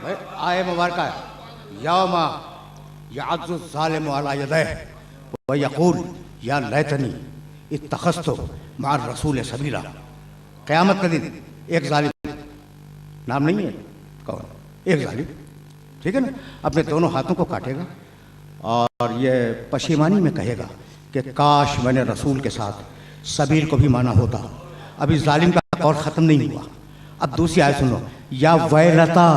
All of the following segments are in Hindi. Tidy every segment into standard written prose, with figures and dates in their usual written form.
भाई आए मुबारक है। यौमा यअज़्ज़ु ज़ालिमु अला यदैहि व यक़ूल या लैतनी इत्तख़ज़्तु मअ रसूल सबीला। क़यामत के दिन एक जालिम, नाम नहीं है कौन, एक जालिम, ठीक है ना, अपने दोनों हाथों को काटेगा और ये पशेमानी में कहेगा कि काश मैंने रसूल के साथ सबील को भी माना होता। अभी जालिम का दौर ख़त्म नहीं हुआ। अब दूसरी आयत सुनो, या वैलता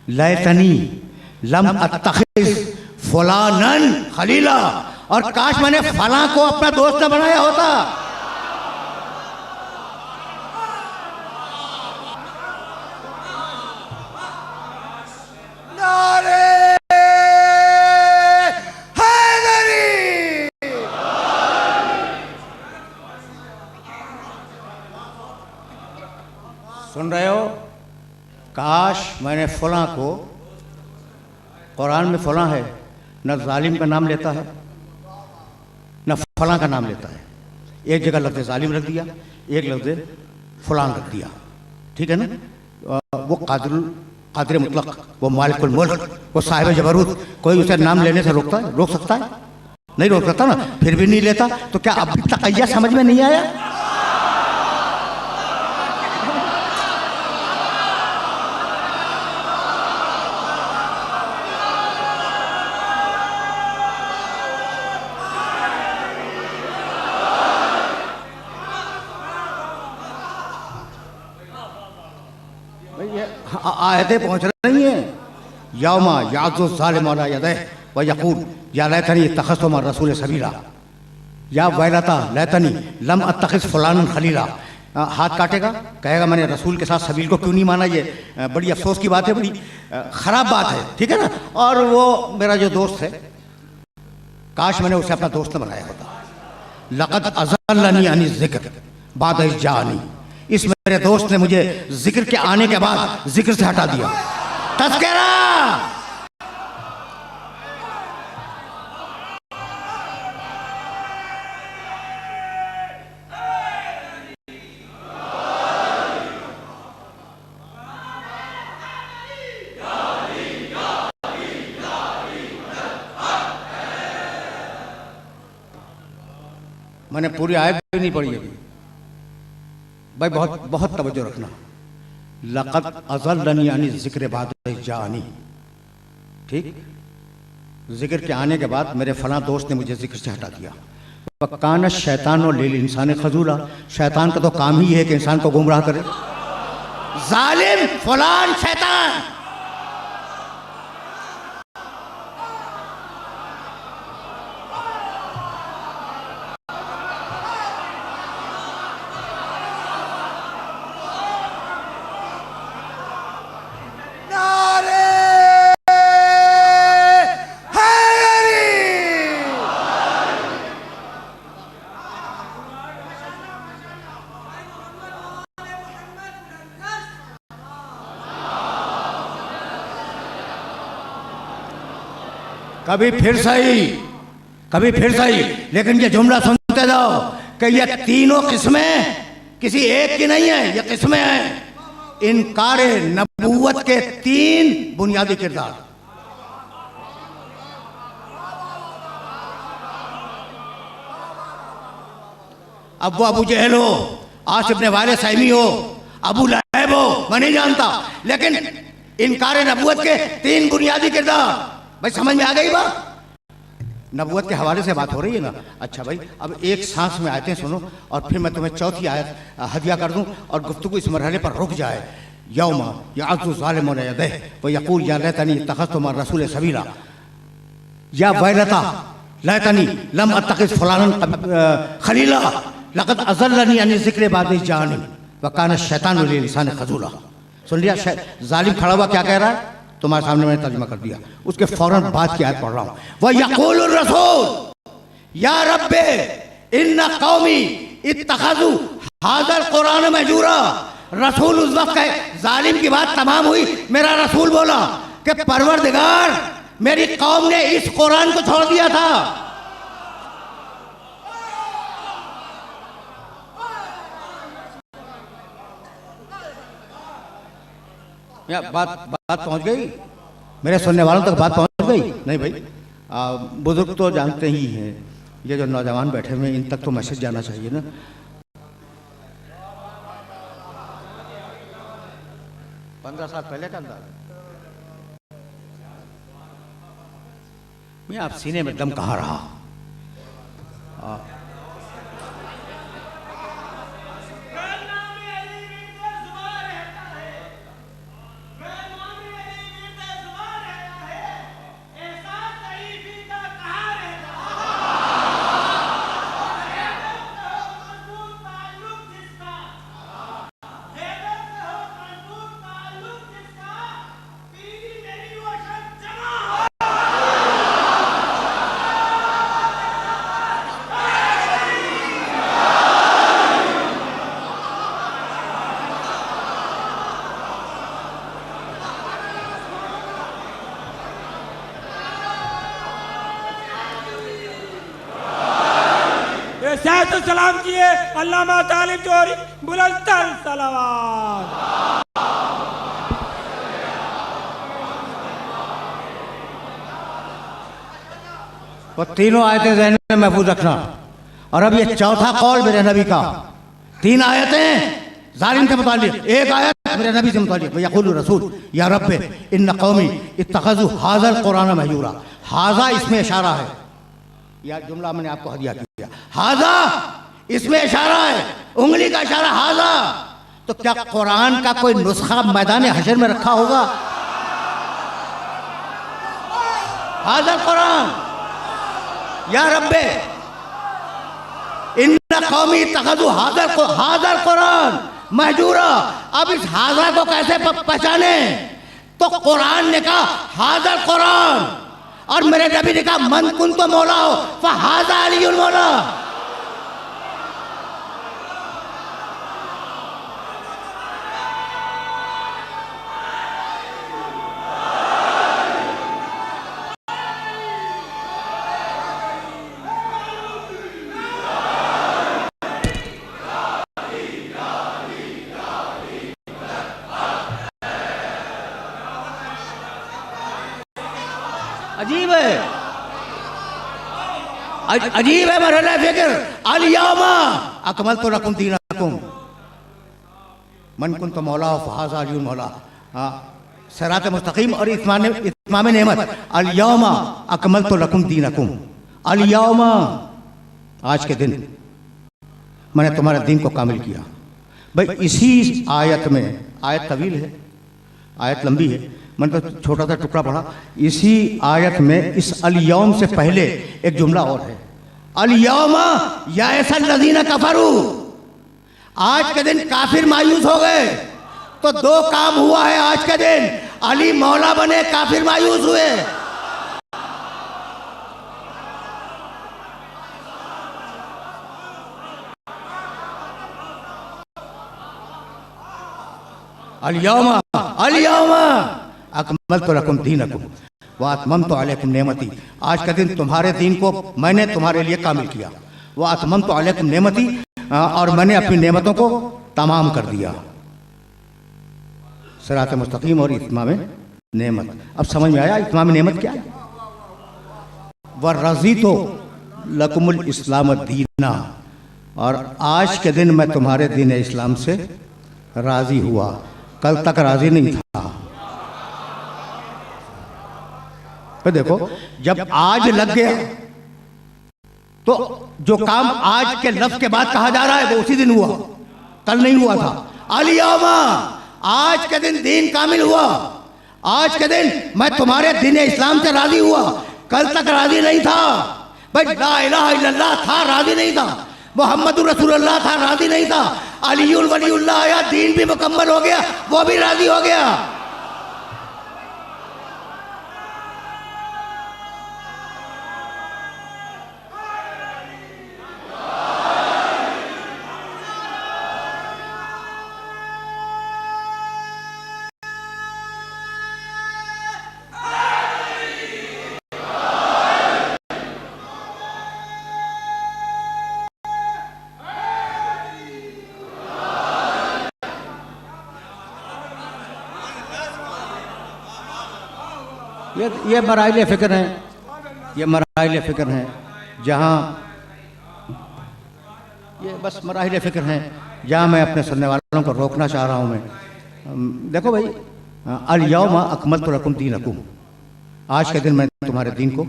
लैतनी लम अत्तखिज़ फुलानन खलीला, और काश मैंने फलां को अपना दोस्त न बनाया होता। सुन रहे हो? काश मैंने फलां को, कुरान में फलां है, न जालिम का नाम लेता है न फलां का नाम लेता है। एक जगह लफ्ज़ जालिम रख दिया, एक लफ्ज़ फलां रख दिया, ठीक है ना। वो कादिर मुतलक, वो मालिकुल मुल्क, वो साहिब जबरूत, कोई उसे नाम लेने से रोकता है? रोक सकता है? नहीं रोक सकता ना। फिर भी नहीं लेता तो क्या अब तक़य्या समझ में नहीं आया? आयतें पहुँच रही हैं। यौमा यअज़्ज़ु ज़ालिमु अला यदैहि व यक़ूल या लैतनी इत्तख़ज़्तु मअ रसूल सबीला, या वैलता लैतनी लम अत्तखिज़ फुलानन खलीला। हाथ काटेगा, कहेगा मैंने रसूल के साथ सबील को क्यों नहीं माना। ये बड़ी अफसोस की बात है, बड़ी ख़राब बात है, ठीक है ना। और वो मेरा जो दोस्त है, काश मैंने उसे अपना दोस्त न बनाया होता। लक़द अज़ल्लनी अनि ज़िक्र बाद इज़ जाअनी, इस मेरे दोस्त ने मुझे जिक्र के आने के बाद जिक्र से हटा दिया। तज़किरा, मैंने पूरी आयत भी नहीं पढ़ी अभी भाई, बहुत बहुत तवज्जो रखना। लक़द अज़ल्लनी अनि ज़िक्र बाद इज़ जाअनी, ठीक, जिक्र के आने के बाद मेरे फलां दोस्त ने मुझे जिक्र से हटा दिया। वकान शैतान लिल इंसान खजूला, शैतान का तो काम ही है कि इंसान को गुमराह करे। जालिम फलान शैतान, कभी फिर सही, लेकिन ये जुमला सुनते जाओ कि ये तीनों किस्में किसी एक की नहीं है, ये किस्में हैं। इनकार नबूवत के तीन बुनियादी किरदार। अब वो अबू जहल हो, आसिफ इब्न वाले सैमी हो, अबू लहब हो, मैं नहीं जानता, लेकिन इनकार नबूवत के तीन बुनियादी किरदार। भाई समझ में आ गई बात? नबूवत के हवाले से बात हो रही है ना। अच्छा भाई, अब एक सांस में आयतें सुनो और फिर मैं तुम्हें चौथी आयत हदिया कर दूं और गुफ्तगू इस मरहले पर रुक जाए। यौमा यअज़्ज़ु ज़ालिमु अला यदैहि व यक़ूल या लैतनी इत्तख़ज़्तु मअ रसूल सबीला, या वैलता लैतनी लम अत्तखिज़ फुलानन खलीला, लक़द अज़ल्लनी अनि ज़िक्र बाद इज़ जाअनी व कान शैतानु लिल इंसानि खज़ूला। सुन लिया? जालिम खड़ा हुआ क्या कह रहा है? तुम्हारे सामने मैंने तर्जुमा कर दिया। उसके फौरन बाद की आयत पढ़ रहा हूँ। वह यक़ूलु रसूल या रब्बे इन्ना कौमी इत्तख़ज़ू हाज़ल कुरान महजूरा। रसूल उस वक्त है, जालिम की बात तमाम हुई, मेरा रसूल बोला कि परवरदिगार मेरी कौम ने इस कुरान को छोड़ दिया था। या बात बात पहुंच गई, मेरे सुनने वालों तक बात पहुंच गई? नहीं भाई, बुजुर्ग तो जानते ही हैं, ये जो नौजवान बैठे हुए इन तक तो मैसेज जाना चाहिए ना। पंद्रह साल पहले का अंदाज, मैं आप सीने में दम कहाँ रहा। सलाम किए अल्लामा तालिब जोहरी, बुलंदतरीन सलावत। वो तीनों आयतें ज़हन में महफूज रखना। और अब ये चौथा कौल मेरे नबी का, तीन आयतें जालिम के मुतालिक, एक आयत मेरे नबी से मुतालिक। यक़ूलु रसूल या रब्बे इन्न कौमी इत्तख़ज़ू हाज़ल कुरान महजूरा। हाज़ा इसमें इशारा है, यह जुमला मैंने आपको हदिया किया। हाज़ा इसमें इशारा है, उंगली का इशारा हाज़ा। तो क्या कुरान का कोई नुस्खा मैदान हशर में रखा होगा? हाज़ल कुरान या रब्बे इन्ना कौमी तख़ज़ू हाज़ल कुरान महजूरा। अब इस हाज़ा को कैसे पहचाने? तो कुरान ने कहा हाज़ल कुरान, और मेरे नबी ने कहा मन कुन तो मौला हो फ़हाज़ा अलीयुल मौला। अजीब है, अजीब है मरहला फिक्र। अल-यौमा अकमलतु लकुम दीनकुम मन कुन्तु मौला फ़हाज़ा अलीयुल मौला। सिरात मुस्तकीम और इत्माम नेमत। अल-यौमा अकमलतु लकुम दीनकुम, अल-यौमा आज के दिन मैंने तुम्हारे दीन को कामिल किया। भाई इसी आयत में, आयत तवील है, आयत लंबी है, मैंने तो छोटा सा टुकड़ा पढ़ा। इसी आयत में इस अल-यौम से पहले एक जुमला और है, अल-यौमा याइसल लज़ीना कफरू। आज के दिन काफिर मायूस हो गए। तो दो काम हुआ है आज के दिन, अली मौला बने, काफिर मायूस हुए। अल-यौमा अल-यौमा अकमलतु लकुम दीनकुम व अतममतु अलैकुम नेमती। आज का दिन तुम्हारे दीन को मैंने तुम्हारे लिए कामिल किया। व अतममतु अलैकुम नेमती, और मैंने अपनी नेमतों को तमाम कर दिया। सिरात मुस्तकीम और इत्माम नेमत। अब समझ में आया इत्माम नेमत क्या है? व रज़ीतु लकुमुल इस्लाम दीना, और आज के दिन मैं तुम्हारे दीन इस्लाम से राज़ी हुआ, कल तक राज़ी नहीं था। तो देखो जब आज लग गया तो जो काम आज के लफ्ज़ के बाद कहा जा रहा है वो उसी दिन हुआ, कल नहीं हुआ था। अल-यौमा आज के दिन दीन कामिल हुआ, आज के दिन मैं तुम्हारे दीन इस्लाम से राज़ी हुआ, कल तक राज़ी नहीं था। भाई ला इलाहा इल्लल्लाह था, राज़ी नहीं था। मुहम्मदुर रसूलुल्लाह था, राज़ी नहीं था। अलीयुल वलीउल्लाह आया, दीन भी मुकम्मल हो गया, वो भी राज़ी हो गया। ये मराइल फ़िक्र हैं, ये मराइल फ़िक्र हैं जहाँ, ये बस मराहिल फ़िक्र हैं जहाँ मैं अपने सुनने वालों को रोकना चाह रहा हूँ मैं। देखो भाई, अल यौमा अकमलतु लकुम दीनकुम, आज के दिन मैंने तुम्हारे दीन को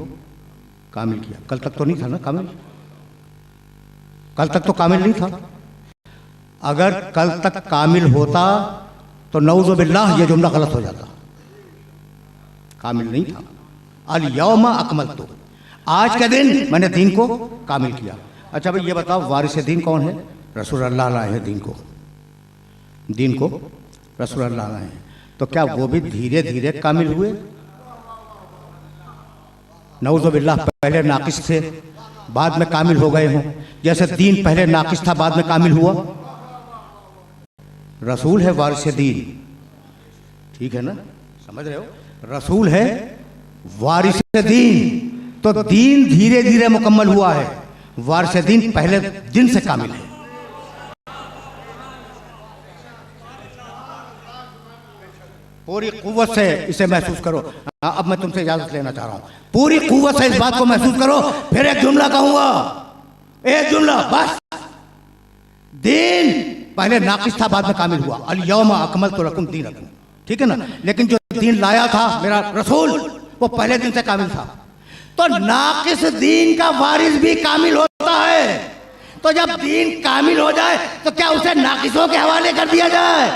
कामिल किया। कल तक तो नहीं था ना कामिल, कल तक तो कामिल नहीं था। अगर कल तक कामिल होता तो नऊज़ु बिल्लाह ये जुमला गलत हो जाता। कामिल नहीं था। अल यौमा अकमलतु, आज के दिन मैंने दीन को कामिल किया। अच्छा भाई ये बताओ, वारिस दीन कौन है? रसूल अल्लाह लाए हैं दीन को, दीन को रसूल अल्लाह लाए हैं। तो क्या वो भी धीरे धीरे कामिल हुए? नऊज़ु बिल्लाह पहले नाकिस थे, बाद में कामिल हो गए हों, जैसे दीन पहले नाकिस था बाद में कामिल हुआ। रसूल है वारिस दीन, ठीक है ना, समझ रहे हो? रसूल है वारिस दीन, तो दीन धीरे धीरे मुकम्मल हुआ है, वारिस दीन पहले दिन से कामिल है। पूरी कुव्वत से इसे महसूस करो। अब मैं तुमसे इजाजत लेना चाह रहा हूं, पूरी कुव्वत से इस बात को महसूस करो। फिर एक जुमला कहूंगा, एक जुमला बस। दीन पहले नाकिस था बाद में कामिल हुआ। अल यौमा अकमलतु लकुम दीनकुम, ठीक है ना। लेकिन जो दीन लाया था मेरा रसूल, वो पहले दिन से कामिल था। तो नाकिस दीन का वारिस भी कामिल होता है। तो जब दीन कामिल हो जाए तो क्या उसे नाकिसों के हवाले कर दिया जाए?